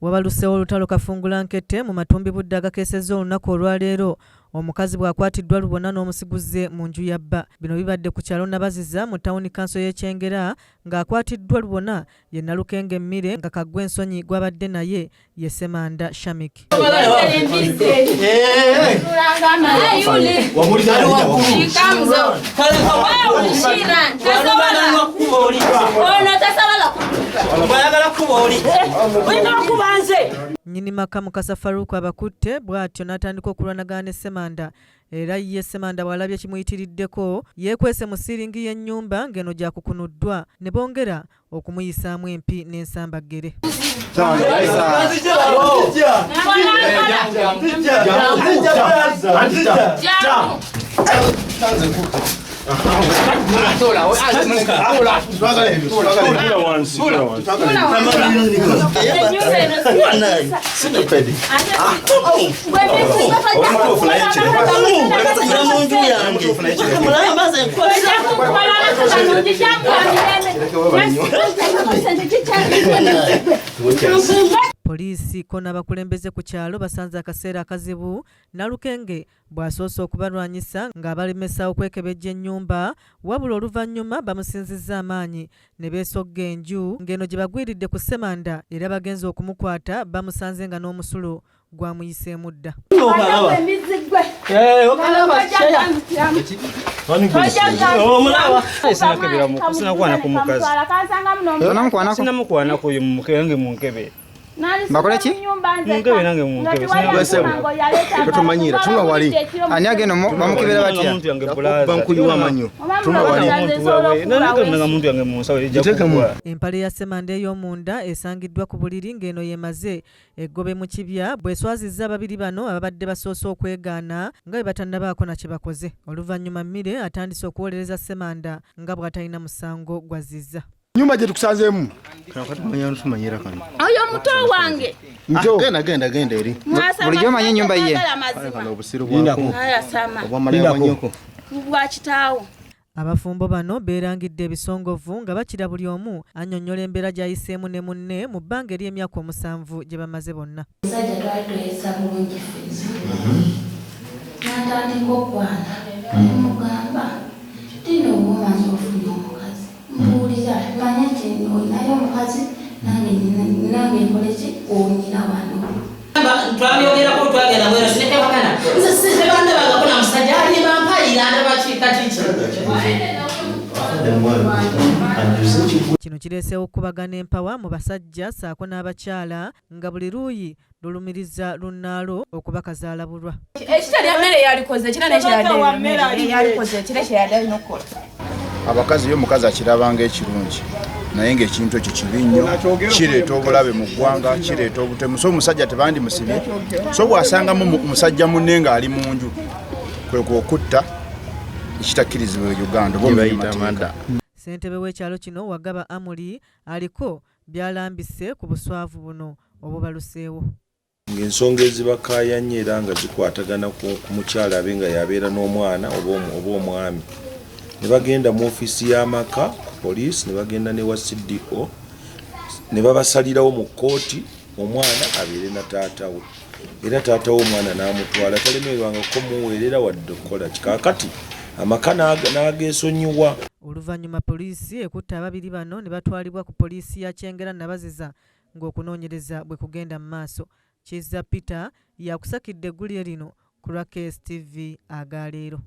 Wabaluseewo olutalo Kafungulankete mu Matumbi Budde agakeesezza olunaku olwaleero. Omukazi bw'akwatiddwa Lubona n'omusiguze mu nju ya bba. Bino bibadde ku kyalo Nabaziza mu tawuni kanso y'e Kyengera ng'akwatiddwa Lubona ye Nalukenge Mmire nga Kaggwa Ensonyi gw'abadde naye ye Ssemanda Shamik. Nnyini maka Mukasa Faruku abakutte bw'atyo n'atandika okulwanagana ne Ssemanda era ye Ssemanda bw'alabye kimuyitiriddeko yeekwese mu siiringi y'ennyumba ng'eno gyakukunuddwa ne bongera okumuyisaamu empi n'ensambaggere. Poliisi ko n'abakulembeze ku kyalo basanze akaseera akazibu Nalukenge bw'asoose okubalwanyisa ng'abalemesa okwekebejja ennyumba wabula oluvannyuma bamusinzizza amaanyi ne beesogga enju ng'eno gye bagwiridde ku Ssemanda era bagenze okumukwata bamusanze nga n'omusulo gwamuyiseemu dda. Bakole ki? Munkebe nange munkebe. Tutumanyira tuna wali. Ani ageno bamukebera batya? Bankuyiwa amanyo. Tuna wali. Nanga muntu yange munsawe ejja. Empale ya Ssemanda ey'omunda esangiddwa ku buliri ng'eno yemaze eggobe mu kibya bw'eswazizza ababiri bano ababadde basoose okwegaana nga bwe batannabaako na kye bakoze. Oluvannyuma Mmire atandise okuwolereza Ssemanda nga bw'atalina musango gwazizza. Nyumba gye tukusanzeemu. Tumanyira kano. Oyo muto wange. Genda eri. Bulijjo omanyi ennyumba ye. Obusiru bwako. Aya sama. Obwamanyoko. Bwa kitaawo. Abafumbo bano beerangidde ebisongovu nga bakira buli omu annyonnyola embeera gy'ayiseemu ne munne mu bbanga ery'emyaka 7 gye bamaze bonna. Omusajja twatwesa bulungi ffenna. N'atandika okwana. Mugamba tino obumanyi ofunye omukazi. Mbuulira manya nti olinayo omukazi nange nkole ki onyina wano. Twabyogerako twagenda bwera sinekebagana nze sitebande bagakona musajja ali bampayira ndabakiika kiki. Kino kireeseewo okukubagana empawa mu basajja ssaako n'abakyala nga buli luuyi lulumiriza lunnaalo okubakazaalabulwa. Ekitali mmere yalikoze kira nekiyalikoze kira kyeyadde nokukola. Abakazi yo mukazi akirabanga ekirungi naye ng'ekintu ekyo kibi nnyo kireeta obulabe mu ggwanga kireeta obutemu so omusajja tebandi musibye so bw'asangamu musajja munne ng'ali mu nju kwe kwokutta ekitakkirizibwa e Uganda oba Ssentebe w'ekyalo kino Wagaba Amuli aliko byalambise ku buswavu buno obubaluseewo. Ng'ensonga ezibakaayanye era nga zikwatagana ku mukyala abe nga yabeera n'omwana oba omwami ne bagenda mu ofiisi y'amaka poliisi ne bagenda ne wa CDO ne babasalirawo mu kkooti omwana abeere na taata we era taata we omwana n'amutwala talemerwanga kumuweerera wadde okukola kikaakati amaka n'ageesonyiwa. Oluvannyuma poliisi ekutte ababiri bano ne batwalibwa ku poliisi ya Kyengera Nabaziza ng'okunoonyereza bwe kugenda mu maaso. Kizza Peter yakusakidde eggulire lino ku Rakees TV agaleero.